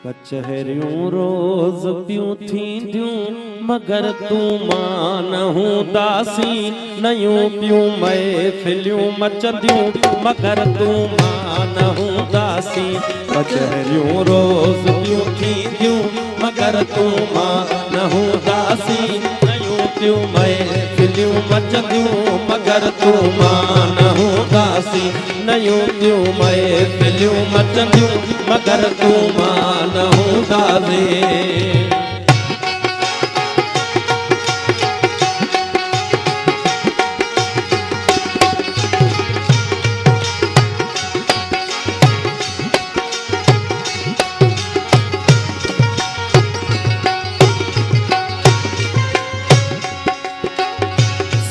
कचहरियूं रोज़ पियूं थींदियूं मगर तूं मां न हूंदासीं, नयूं पियूं महफ़िलियूं मचंदियूं मगर तूं मां न हूंदासीं। कचहरियूं रोज़ पियूं थींदियूं मगर तूं मां न हूंदासीं, नयूं पियूं महफ़िलियूं मचंदियूं मगर तूं मां न हूंदासीं, नयूं पियूं महफ़िलियूं मचंदियूं मगर तूं मां न हूंदासीं।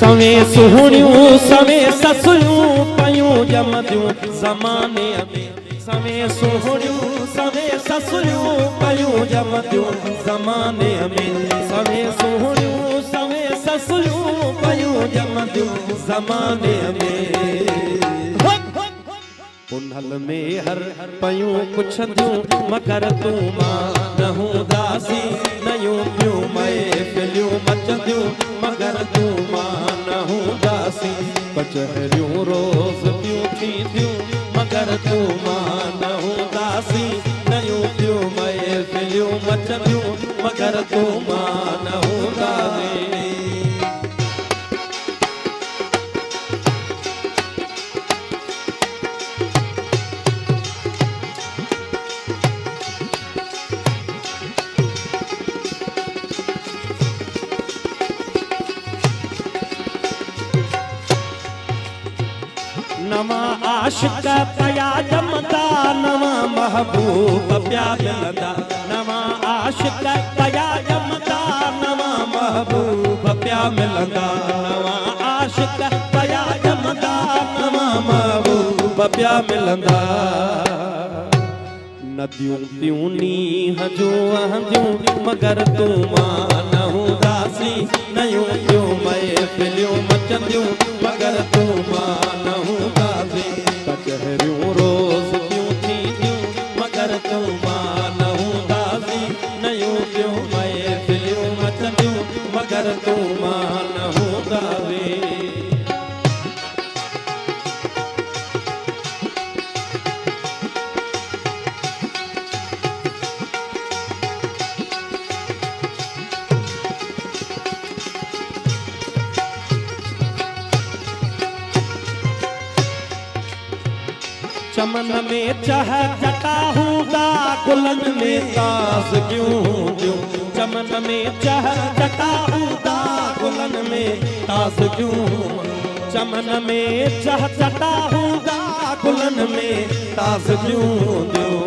सवें सुहिणियूं सवें ससुयूं पयूं ॼमंदियूं ज़माने में, सवें सुहिणियूं सवें ससुयूं पयूं ॼमंदियूं ज़माने में, सवें सुहिणियूं सवें ससुयूं पयूं ॼमंदियूं ज़माने में। उन्हल में हर पयूं पुछंदियूं मगर तूं मां न हूंदासीं, नयूं पियूं महफ़िलियूं मचंदियूं मगर तूं मां न हूंदासीं। कचहरियूं रोज़ पियूं थींदियूं मगर तूं मां न हूंदासीं, नयूं पियूं महफ़िलियूं मचंदियूं मगर तूं मां न हूंदासीं। नवां आशिक पया ॼमंदा नवां महबूब पिया मिलंदा, नवां आशिक पया ॼमंदा नवां महबूब पिया मिलंदा, नवां आशिक पया ॼमंदा नवां महबूब पिया मिलंदा। नदियूं पियूं नींहं जूं वहंदियूं मगर तूं मां न हूंदासीं, नयूं पियूं महफ़िलियूं मचंदियूं मगर तूं मां न हूंदासीं। कचहरियूं रोज़ पियूं थींदियूं मगर तूं मां न हूंदासीं, नयूं पियूं महफ़िलियूं मचंदियूं मगर तूं मां न हूंदासीं। चमन में चह चटा हूंदा गुलन में ताज़गियूं हूंदियूं, चमन में चह चटा हूंदा गुलन में ताज़गियूं, चमन में चह चटा हूंदा गुलन में ताज़गियूं हूंदियूं।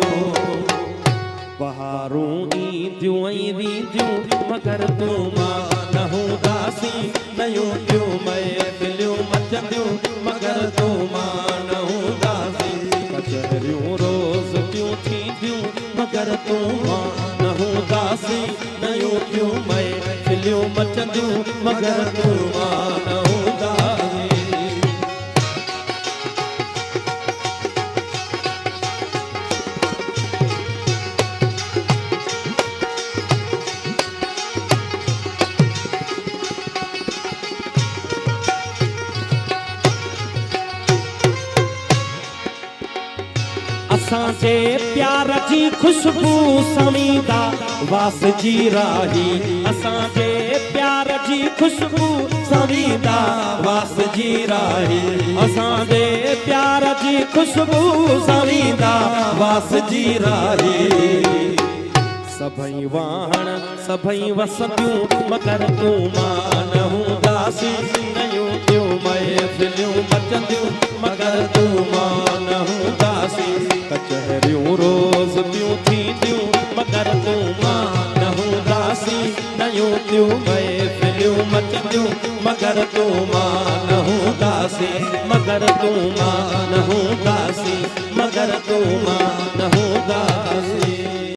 बहारूं ईंदियूं ऐं वेंदियूं मगर तूं मां न हूंदासीं, नयूं पियूं महफ़िलियूं मचंदियूं मगर तूं मां न हूंदासीं। कचहरियूं रोज़ पियूं थींदियूं मगर तूं मां न हूंदासीं, नयूं पियूं महफ़िलियूं मचंदियूं मगर तूं मां न हूंदासीं। असांजे प्यार जी खुशबू समीदा वास जी राही, असांजे प्यार जी खुशबू समीदा वास जी राही, असांजे प्यार जी खुशबू समीदा वास जी राही। सभई वाहण सभई वसंदियूं मगर तूं मां न हूंदासीं, नयूं पियूं महफ़िलियूं मचंदियूं मगर तूं मां न हूंदासीं। कचहरियूं रोज़ पियूं थींदियूं मगर तूं मां न हूंदासीं, नयूं पियूं महफ़िलियूं मचंदियूं मगर तूं मां न हूंदासीं, मगर तूं मां न हूंदासीं, मगर तूं मां न हूंदासीं।